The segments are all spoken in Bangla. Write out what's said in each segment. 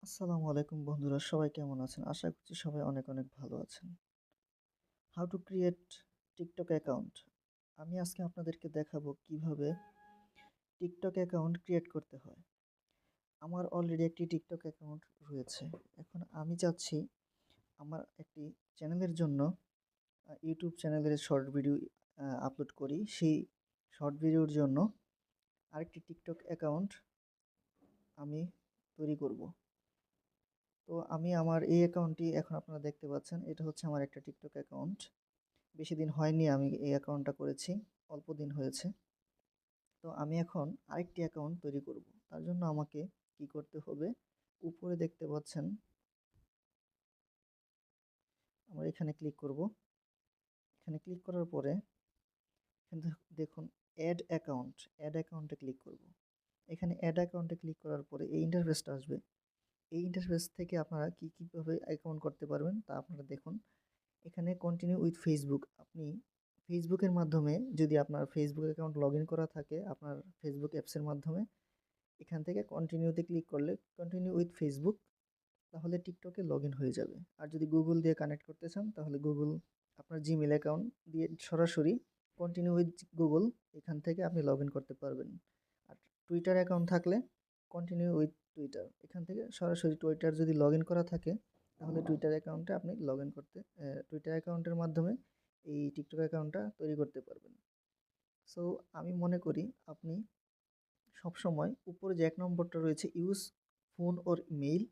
আসসালামু আলাইকুম বন্ধুরা, সবাই কেমন আছেন? আশা করছি সবাই অনেক অনেক ভালো আছেন। How to create TikTok account. আমি আজকে আপনাদেরকে দেখাবো কিভাবে টিকটক অ্যাকাউন্ট ক্রিয়েট করতে হয়। আমার অলরেডি একটি টিকটক অ্যাকাউন্ট রয়েছে। এখন আমি চাচ্ছি আমার একটি চ্যানেলের জন্য ইউটিউব চ্যানেলের শর্ট ভিডিও আপলোড করি। সেই শর্ট ভিডিওর জন্য আরেকটি টিকটক অ্যাকাউন্ট আমি তৈরি করব। তো আমি আমার এই অ্যাকাউন্টটি এখন আপনারা দেখতে পাচ্ছেন, এটা হচ্ছে আমার একটা টিকটক অ্যাকাউন্ট। বেশি দিন হয়নি আমি এই অ্যাকাউন্টটা করেছি, অল্প দিন হয়েছে। তো আমি এখন আরেকটি অ্যাকাউন্ট তৈরি করব। তার জন্য আমাকে কি করতে হবে? উপরে দেখতে পাচ্ছেন, আমরা এখানে ক্লিক করব। এখানে ক্লিক করার পরে এখানে দেখুন অ্যাড অ্যাকাউন্টে ক্লিক করব। এখানে অ্যাড অ্যাকাউন্টে ক্লিক করার পরে এই ইন্টারফেসটা আসবে। এই ইন্টারফেস থেকে আপনারা কীভাবে অ্যাকাউন্ট করতে পারবেন তা আপনারা দেখুন। এখানে কন্টিনিউ উইথ ফেসবুক, আপনি ফেসবুকের মাধ্যমে যদি আপনার ফেসবুক অ্যাকাউন্ট লগ ইন করা থাকে আপনার ফেসবুক অ্যাপসের মাধ্যমে, এখান থেকে কন্টিনিউতে ক্লিক করলে কন্টিনিউ উইথ ফেসবুক, তাহলে টিকটকে লগ ইন হয়ে যাবে। আর যদি গুগল দিয়ে কানেক্ট করতে চান তাহলে গুগল, আপনার জিমেল অ্যাকাউন্ট দিয়ে সরাসরি কন্টিনিউ উইথ গুগল, এখান থেকে আপনি লগ ইন করতে পারবেন। আর টুইটার অ্যাকাউন্ট থাকলে কন্টিনিউ উইথ টুইটার, এখান থেকে সরাসরি টুইটার যদি লগ ইন করা থাকে তাহলে টুইটার অ্যাকাউন্টে আপনি লগ ইন করতে, টুইটার অ্যাকাউন্টের মাধ্যমে এই টিকটক অ্যাকাউন্টটা তৈরি করতে পারবেন। সো আমি মনে করি আপনি সবসময় উপরে যে ১ নম্বরটা রয়েছে ইউজ ফোন অর ইমেইল,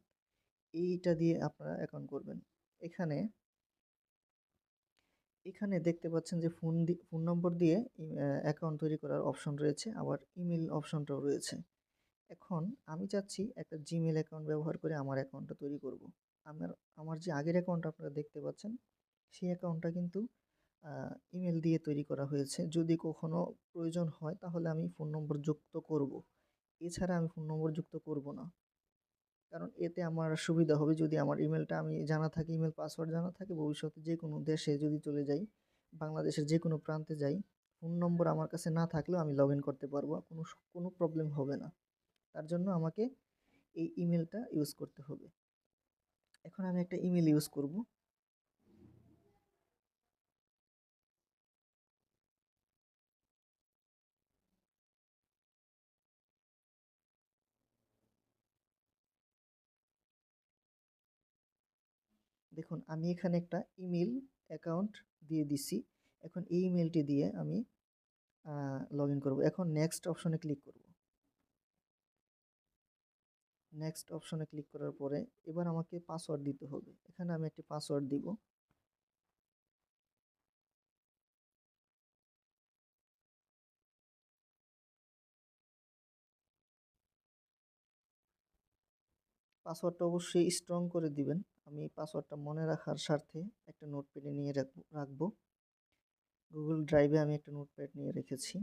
এইটা দিয়ে আপনারা অ্যাকাউন্ট করবেন। এখানে এখানে দেখতে পাচ্ছেন যে ফোন নম্বর দিয়ে অ্যাকাউন্ট তৈরি করার অপশন রয়েছে, আবার ইমেইল অপশনটাও রয়েছে। এখন আমি চাচ্ছি একটা জিমেল অ্যাকাউন্ট ব্যবহার করে আমার অ্যাকাউন্টটা তৈরি করব। আমার আমার যে আগের অ্যাকাউন্ট আপনারা দেখতে পাচ্ছেন, সেই অ্যাকাউন্টটা কিন্তু ইমেল দিয়ে তৈরি করা হয়েছে। যদি কখনো প্রয়োজন হয় তাহলে আমি ফোন নম্বর যুক্ত করব। এছাড়া আমি ফোন নম্বর যুক্ত করব না। কারণ এতে আমার সুবিধা হবে, যদি আমার ইমেলটা আমি জানা থাকে, ইমেল পাসওয়ার্ড জানা থাকে, ভবিষ্যতে যে কোনো দেশে যদি চলে যাই, বাংলাদেশের যে কোনো প্রান্তে যাই, ফোন নম্বর আমার কাছে না থাকলেও আমি লগ ইন করতে পারবো, কোনো প্রবলেম হবে না। তার জন্য আমাকে এই ইমেলটা ইউজ করতে হবে। এখন আমি একটা ইমেল ইউজ করব। দেখুন আমি এখানে একটা ইমেল অ্যাকাউন্ট দিয়ে দিছি। এখন এই ইমেলটি দিয়ে আমি লগ ইন করবো। এখন নেক্সট অপশনে ক্লিক করব। নেক্সট অপশনে ক্লিক করার পরে এবার আমাকে পাসওয়ার্ড দিতে হবে। এখানে আমি একটি পাসওয়ার্ড দিব। পাসওয়ার্ডটা অবশ্যই স্ট্রং করে দিবেন। আমি পাসওয়ার্ডটা মনে রাখার স্বার্থে একটা নোটপ্যাডে নিয়ে রাখবো। গুগল ড্রাইভে আমি একটা নোটপ্যাড নিয়ে রেখেছি।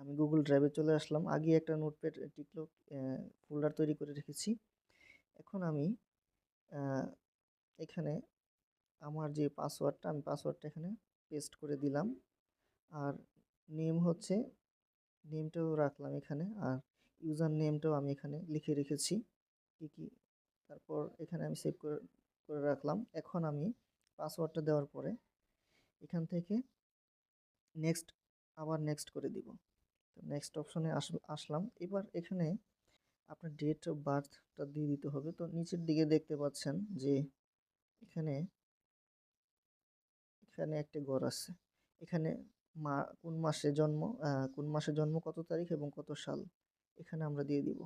আমি গুগল ড্রাইভে চলে আসলাম। আগে একটা নোটপ্যাড টিকটক ফোল্ডার তৈরি করে রেখেছি। এখন আমি এখানে আমার যে পাসওয়ার্ডটা, আমি পাসওয়ার্ডটা এখানে পেস্ট করে দিলাম। আর নেম হচ্ছে, নেমটাও রাখলাম এখানে। আর ইউজার নেমটাও আমি এখানে লিখে রেখেছি কি। তারপর এখানে আমি সেভ করে রাখলাম। এখন আমি পাসওয়ার্ডটা দেওয়ার পরে এখান থেকে নেক্সট, আবার নেক্সট করে দিব। তো নেক্সট অপশনে আসলাম। এবার এখানে আপনার ডেট অফ বার্থটা দিয়ে দিতে হবে। তো নিচের দিকে দেখতে পাচ্ছেন যে এখানে এখানে একটা ঘর আছে। এখানে কোন মাসে জন্ম, কত তারিখ এবং কত সাল, এখানে আমরা দিয়ে দিব।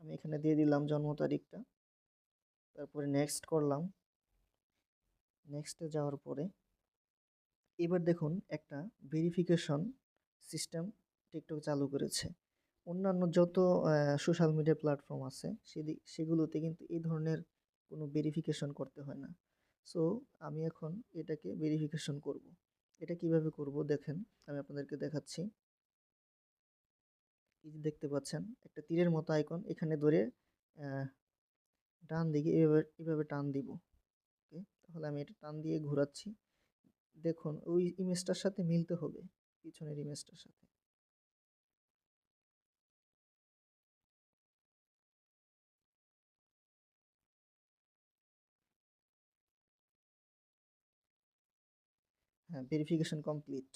আমি এখানে দিয়ে দিলাম জন্ম তারিখটা। তারপরে নেক্সট করলাম। নেক্সটে যাওয়ার পরে এবার দেখুন একটা ভেরিফিকেশন সিস্টেম টিকটক চালু করেছে। অন্যান্য যত সোশ্যাল মিডিয়া প্ল্যাটফর্ম আছে সেগুলোতে কিন্তু এই ধরনের কোনো ভেরিফিকেশন করতে হয় না। সো আমি এখন এটাকে ভেরিফিকেশন করব। এটা কিভাবে করব দেখেন, আমি আপনাদেরকে দেখাচ্ছি। এই যে দেখতে পাচ্ছেন একটা তীরের মতো আইকন, এখানে ধরে ডান দিকে এভাবে এভাবে টান দিব। ওকে, তাহলে আমি এটা টান দিয়ে ঘোরাচ্ছি। দেখুন ওই ইমেজটার সাথে মিলতে হবে, পিছনের ইমেজটার সাথে। হ্যাঁ, ভেরিফিকেশন কমপ্লিট।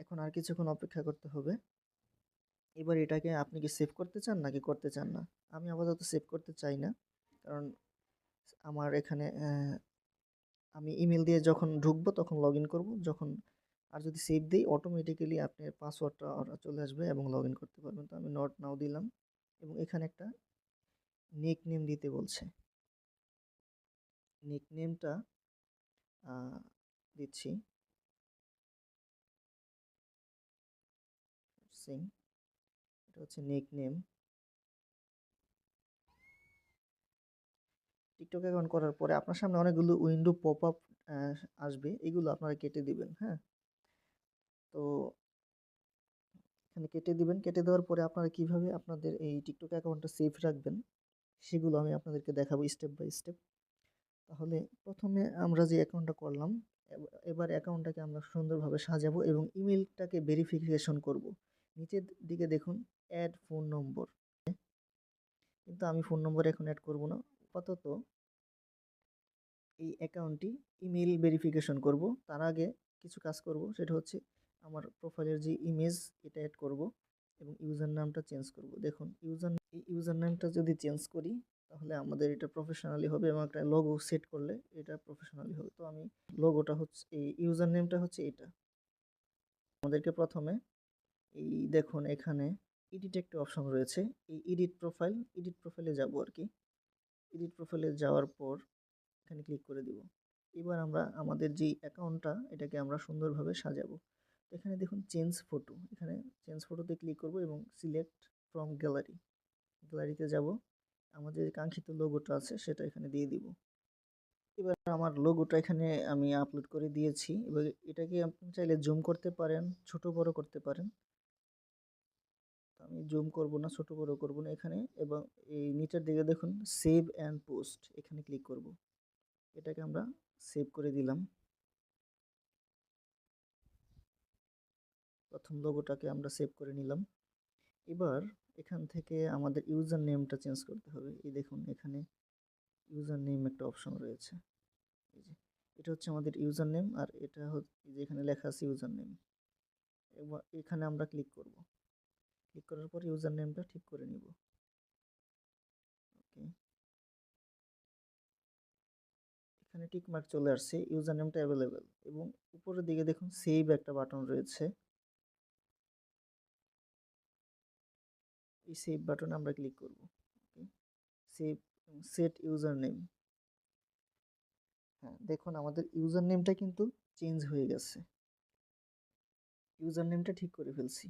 এখন আর কিছুক্ষণ অপেক্ষা করতে হবে। এবার এটাকে আপনি কি সেভ করতে চান নাকি করতে চান না? আমি আপাতত সেভ করতে চাই না, কারণ আমার এখানে আমি ইমেল দিয়ে যখন ঢুকবো তখন লগ ইন করবো, যখন আর যদি সেভ দিই অটোমেটিক্যালি আপনার পাসওয়ার্ডটা ওরা চলে আসবে এবং লগ ইন করতে পারবেন। তো আমি নট নাও দিলাম এবং এখানে একটা নিক নেম দিতে বলছে। নিক নেমটা দিচ্ছি সিং, এটা হচ্ছে নিক নেম। টিকটক অ্যাকাউন্ট করার পরে আপনার সামনে অনেকগুলো উইন্ডো পপ আপ আসবে, এগুলো আপনারা কেটে দিবেন। হ্যাঁ, তো এখানে কেটে দিবেন। কেটে দেওয়ার পরে আপনারা কিভাবে আপনাদের এই টিকটক অ্যাকাউন্টটা সেভ রাখবেন সেগুলো আমি আপনাদেরকে দেখাবো স্টেপ বাই স্টেপ। তাহলে প্রথমে আমরা যে অ্যাকাউন্টটা করলাম, এবার অ্যাকাউন্টটাকে আমরা সুন্দরভাবে সাজাবো এবং ইমেলটাকে ভেরিফিকেশন করব। নিচের দিকে দেখুন অ্যাড ফোন নম্বর, কিন্তু আমি ফোন নম্বর এখন অ্যাড করব না। আপাতত এই অ্যাকাউন্টটি ইমেল ভেরিফিকেশন করব। তার আগে কিছু কাজ করব, সেটা হচ্ছে আমার প্রোফাইলের যে ইমেজ এটা অ্যাড করব এবং ইউজার নামটা চেঞ্জ করব। দেখুন ইউজার নামটা যদি চেঞ্জ করি তাহলে আমাদের এটা প্রফেশনালি হবে এবং একটা লোগো সেট করলে এটা প্রফেশনালি হবে। তো আমি লোগোটা হচ্ছে এই ইউজার নেমটা হচ্ছে এটা। আমাদেরকে প্রথমে এই দেখুন এখানে এডিট একটা অপশন রয়েছে, এই এডিট প্রোফাইলে যাব আর কি। এডিট প্রোফাইলে যাওয়ার পর এখানে ক্লিক করে দিব। এবার আমরা আমাদের যে অ্যাকাউন্টটা এটাকে আমরা সুন্দরভাবে সাজাবো। তো এখানে দেখুন চেঞ্জ ফটো, এখানে চেঞ্জ ফটোতে ক্লিক করব এবং সিলেক্ট ফ্রম গ্যালারিতে যাব। আমাদের কাঙ্ক্ষিত লোগোটা আছে সেটা এখানে দিয়ে দিব। এবার আমার লোগোটা এখানে আমি আপলোড করে দিয়েছি। এবার এটাকে আপনি চাইলে জুম করতে পারেন, ছোট বড় করতে পারেন। আমি জুম করব না, ছোট বড় করব না এখানে। এবং এই নিচের দিকে দেখুন সেভ অ্যান্ড পোস্ট, এখানে ক্লিক করব। এটাকে আমরা সেভ করে দিলাম। প্রথম লোগোটাকে আমরা সেভ করে নিলাম। এবার এখান থেকে আমাদের ইউজার নেমটা চেঞ্জ করতে হবে। এই দেখুন এখানে ইউজার নেম একটা অপশন রয়েছে, এই যে এটা হচ্ছে আমাদের ইউজার নেম, আর এটা হচ্ছে যেখানে লেখা আছে ইউজার নেম। এবার এখানে আমরা ক্লিক করব। ক্লিক করার পর ইউজার নেমটা ঠিক করে নিব। ওকে, এখানে টিক মার্ক চলে আসছে, ইউজার নেমটা অ্যাভেলেবেল। এবং উপরের দিকে দেখুন সেভ একটা বাটন রয়েছে, এই সেভ বাটনে আমরা ক্লিক করব। ওকে, সেভ সেট ইউজার নেম। হ্যাঁ, দেখুন আমাদের ইউজার নেমটা কিন্তু চেঞ্জ হয়ে গেছে। ইউজার নেমটা ঠিক করে ফেলছি।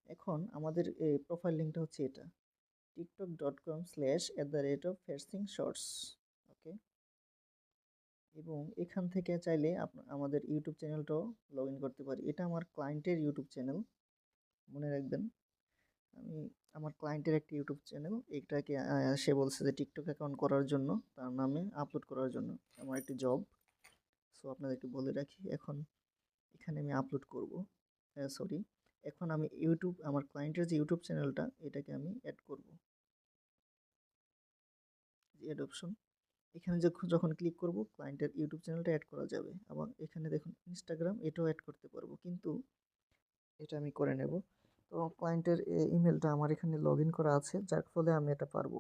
এখন আমাদের প্রোফাইল লিঙ্কটা হচ্ছে এটা, tiktok.com/@facing_shorts। ওকে, এবং এখান থেকে চাইলে আমাদের ইউটিউব চ্যানেলটাও লগ ইন করতে পারি। এটা আমার ক্লায়েন্টের ইউটিউব চ্যানেল, মনে রাখবেন। আমি আমার ক্লায়েন্টের একটি ইউটিউব চ্যানেল, এটাকে সে বলছে যে টিকটক অ্যাকাউন্ট করার জন্য, তার নামে আপলোড করার জন্য আমার একটি জব। সো আপনাদেরকে বলে রাখি, এখন এখানে আমি আপলোড করব, সরি, এখন আমি আমার ক্লায়েন্টের যে ইউটিউব চ্যানেলটা এটাকে আমি অ্যাড করব। অ্যাড অপশন, এখানে যখন ক্লিক করব ক্লায়েন্টের ইউটিউব চ্যানেলটা অ্যাড করা যাবে। এবং এখানে দেখুন ইনস্টাগ্রাম, এটাও অ্যাড করতে পারবো, কিন্তু এটা আমি করে নেব। তো ক্লায়েন্টের ইমেলটা আমার এখানে লগ ইন করা আছে, যার ফলে আমি এটা পারবো।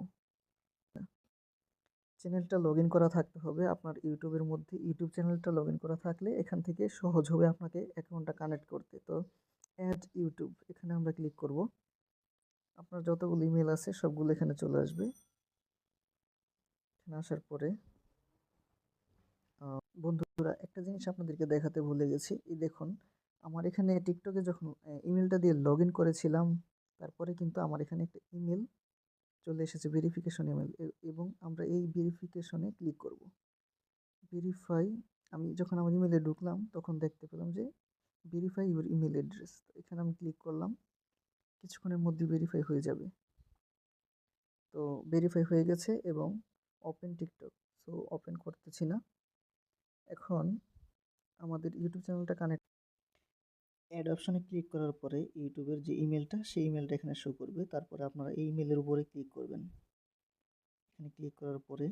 চ্যানেলটা লগ ইন করা থাকতে হবে আপনার ইউটিউবের মধ্যে। ইউটিউব চ্যানেলটা লগ ইন করা থাকলে এখান থেকে সহজ হবে আপনাকে অ্যাকাউন্টটা কানেক্ট করতে। তো অ্যাড ইউটিউব, এখানে আমরা ক্লিক করব। আপনার যতগুলো ইমেল আছে সবগুলো এখানে চলে আসবে। এখানে আসার পরে বন্ধুরা একটা জিনিস আপনাদেরকে দেখাতে ভুলে গেছি, এই দেখুন আমার এখানে টিকটকে যখন ইমেলটা দিয়ে লগ ইন করেছিলাম, তারপরে কিন্তু আমার এখানে একটা ইমেল চলে এসেছে, ভেরিফিকেশন ইমেল। এবং আমরা এই ভেরিফিকেশনে ক্লিক করব। ভেরিফাই, আমি যখন আমার ইমেলে ঢুকলাম তখন দেখতে পেলাম যে ভেরিফাই ইউর ইমেল অ্যাড্রেস। এখানে আমি ক্লিক করলাম, কিছুক্ষণের মধ্যে ভেরিফাই হয়ে যাবে। তো ভেরিফাই হয়ে গেছে এবং ওপেন টিকটক, সো ওপেন করতেছি না। এখন আমাদের ইউটিউব চ্যানেলটা কানেক্ট, অ্যাড অপশনে ক্লিক করার পরে ইউটিউবের যে ইমেলটা সেই ইমেলটা এখানে শো করবে। তারপরে আপনারা এই ইমেলের উপরে ক্লিক করবেন। এখানে ক্লিক করার পরে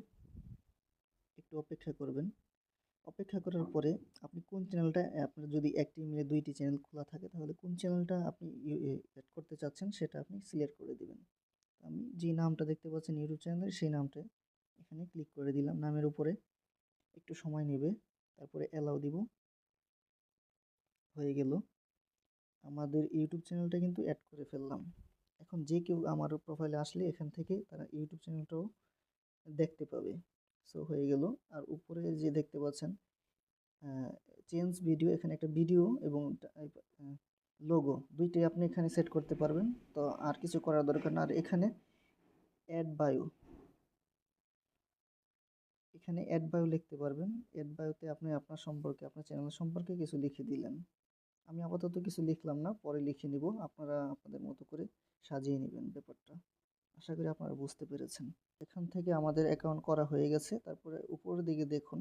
একটু অপেক্ষা করবেন। অপেক্ষা করার পরে আপনি কোন চ্যানেলটা, আপনার যদি একটি ইমেলে ২টি চ্যানেল খোলা থাকে তাহলে কোন চ্যানেলটা আপনি এড করতে চাচ্ছেন সেটা আপনি সিলেক্ট করে দিবেন। আমি যে নামটা দেখতে পাচ্ছেন ইউটিউব চ্যানেলের সেই নামটা এখানে ক্লিক করে দিলাম। নামের উপরে একটু সময় নেবে, তারপরে অ্যালাউ দিব। হয়ে গেল, আমাদের ইউটিউব চ্যানেলটা কিন্তু অ্যাড করে ফেললাম। এখন যে কেউ আমার প্রোফাইলে আসলে এখান থেকে তারা ইউটিউব চ্যানেলটাও দেখতে পাবে। সো হয়ে গেল। আর উপরে যে দেখতে পাচ্ছেন চেঞ্জ ভিডিও, এখানে একটা ভিডিও এবং লোগো দুইটাই আপনি এখানে সেট করতে পারবেন। তো আর কিছু করার দরকার না। আর এখানে অ্যাড বায়ো, এখানে অ্যাড বায়ো লিখতে পারবেন। অ্যাড বায়োতে আপনি আপনার সম্পর্কে, আপনার চ্যানেল সম্পর্কে কিছু লিখে দিলেন। আমি আপাতত কিছু লিখলাম না, পরে লিখে নিব। আপনারা আপনাদের মতো করে সাজিয়ে নেবেন ব্যাপারটা। আশা করি আপনারা বুঝতে পেরেছেন। এখান থেকে আমাদের অ্যাকাউন্ট করা হয়ে গেছে। তারপরে উপরের দিকে দেখুন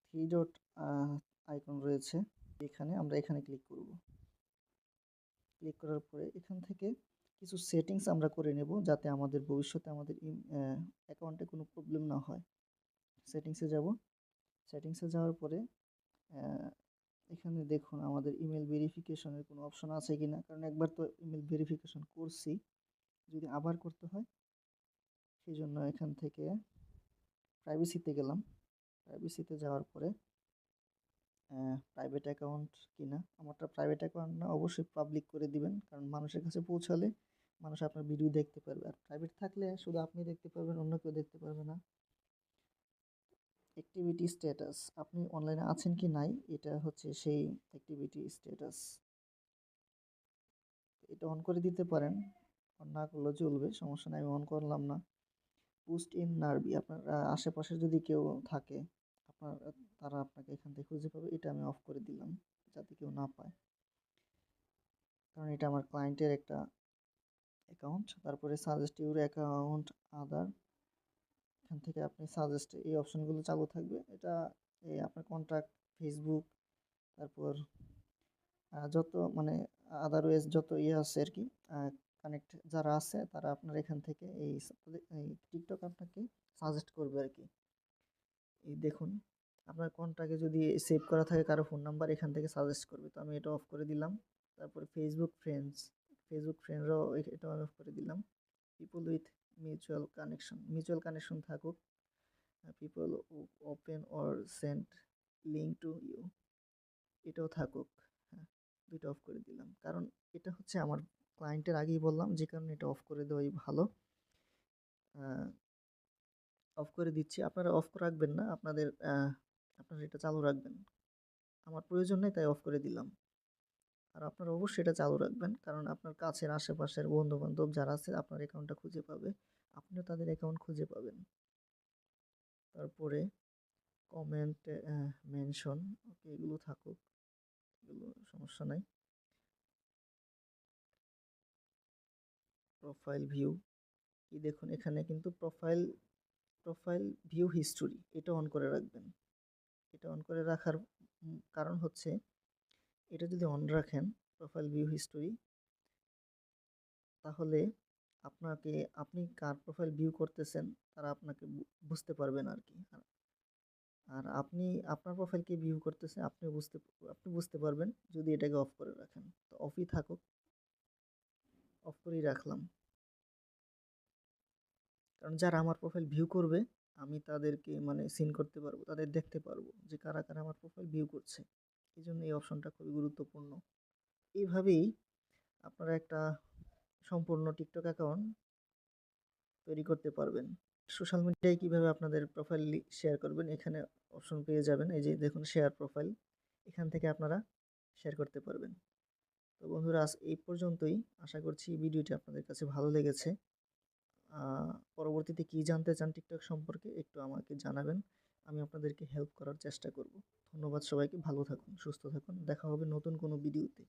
3 ডট আইকন রয়েছে, এখানে আমরা এখানে ক্লিক করব। ক্লিক করার পরে এখান থেকে কিছু সেটিংস আমরা করে নেব যাতে আমাদের ভবিষ্যতে আমাদের অ্যাকাউন্টে কোনো প্রবলেম না হয়। সেটিংসে যাব। সেটিংসে যাওয়ার পরে এখানে দেখুন আমাদের ইমেল ভেরিফিকেশনের কোনো অপশন আছে কিনা, কারণ একবার তো ইমেল ভেরিফিকেশন করছি, যদি আবার করতে হয় সেই জন্য এখান থেকে প্রাইভেসিতে গেলাম। প্রাইভেসিতে যাওয়ার পরে প্রাইভেট অ্যাকাউন্ট কিনা, আমারটা প্রাইভেট অ্যাকাউন্ট না, অবশ্যই পাবলিক করে দিবেন, কারণ মানুষের কাছে পৌঁছালে মানুষ আপনার ভিডিও দেখতে পারবে। আর প্রাইভেট থাকলে শুধু আপনি দেখতে পারবেন, অন্য কেউ দেখতে পারবে না। অ্যাক্টিভিটি স্ট্যাটাস, আপনি অনলাইনে আছেন কি নাই এটা হচ্ছে সেই অ্যাক্টিভিটি স্ট্যাটাস, এটা অন করে দিতে পারেন, অন না করলেও চলবে, সমস্যা নাই, আমি অন করলাম না। পোস্ট ইন নার্ভি, আপনার আশেপাশে যদি কেউ থাকে আপনার, তারা আপনাকে এখান থেকে খুঁজে পাবে, এটা আমি অফ করে দিলাম যাতে কেউ না পায়, কারণ এটা আমার ক্লায়েন্টের একটা অ্যাকাউন্ট। তারপরে সাজেস্ট ইউর অ্যাকাউন্ট আদার, এখান থেকে আপনি সাজেস্ট, এই অপশনগুলো চালু থাকবে। এটা আপনার কন্ট্যাক্ট, ফেসবুক, তারপর যত মানে আদারওয়াইজ যত আছে আর কি, কানেক্ট যারা আছে তারা আপনার এখান থেকে এই টিকটক আপনাকে সাজেস্ট করবে আর কি। এই দেখুন আপনার কন্ট্যাক্টে যদি সেভ করা থাকে কারো ফোন নাম্বার, এখান থেকে সাজেস্ট করবে, তো আমি এটা অফ করে দিলাম। তারপরে ফেসবুক ফ্রেন্ডস, ফেসবুক ফ্রেন্ডরাও এটা আমি অফ করে দিলাম। পিপল উইথ মিউচুয়াল কানেকশন থাকুক, people open or send link to you, এটাও থাকুক। হ্যাঁ, দুইটা অফ করে দিলাম, কারণ এটা হচ্ছে আমার ক্লায়েন্টের, আগেই বললাম যে কারণে এটা অফ করে দেওয়াই ভালো। অফ করে দিচ্ছি, আপনারা অফ রাখবেন না, আপনারা এটা চালু রাখবেন। আমার প্রয়োজন নেই তাই অফ করে দিলাম। আর আপনারা অবশ্যই এটা চালু রাখবেন, কারণ আপনার কাছের আশেপাশের বন্ধুবান্ধব যারা আছে আপনার অ্যাকাউন্টটা খুঁজে পাবে, আপনিও তাদের অ্যাকাউন্ট খুঁজে পাবেন। তারপরে কমেন্ট, মেনশন, ওকে এগুলো থাকুক, এগুলো সমস্যা নাই। প্রোফাইল ভিউ, এই দেখুন এখানে কিন্তু প্রোফাইল ভিউ হিস্টোরি এটা অন করে রাখবেন। এটা অন করে রাখার কারণ হচ্ছে, এটা যদি অন রাখেন প্রোফাইল ভিউ হিস্টোরি, তাহলে আপনি কার প্রোফাইল ভিউ করতেছেন তারা আপনাকে বুঝতে পারবেন আর কি। আর আপনি আপনার প্রোফাইলকে ভিউ করতেছেন আপনি বুঝতে পারবেন যদি এটাকে অফ করে রাখেন। তো অফই থাকুক, অফ করেই রাখলাম, কারণ যারা আমার প্রোফাইল ভিউ করবে আমি তাদেরকে মানে সিন করতে পারবো, তাদের দেখতে পারবো যে কারা কারা আমার প্রোফাইল ভিউ করছে। এই জন্য এই অপশনটা খুবই গুরুত্বপূর্ণ। এইভাবেই আপনারা একটা সম্পূর্ণ টিকটক অ্যাকাউন্ট তৈরি করতে পারবেন। সোশ্যাল মিডিয়ায় কিভাবে আপনাদের প্রোফাইল শেয়ার করবেন, এখানে অপশন পেয়ে যাবেন। এই যে দেখুন শেয়ার প্রোফাইল, এখান থেকে আপনারা শেয়ার করতে পারবেন। তো বন্ধুরা আজ এই পর্যন্তই, আশা করছি ভিডিওটি আপনাদের কাছে ভালো লেগেছে। পরবর্তীতে কি জানতে চান টিকটক সম্পর্কে একটু আমাকে জানাবেন, আমি আপনাদেরকে হেল্প করার চেষ্টা করব। ধন্যবাদ সবাইকে, ভালো থাকুন, সুস্থ থাকুন, দেখা হবে নতুন কোনো ভিডিওতে।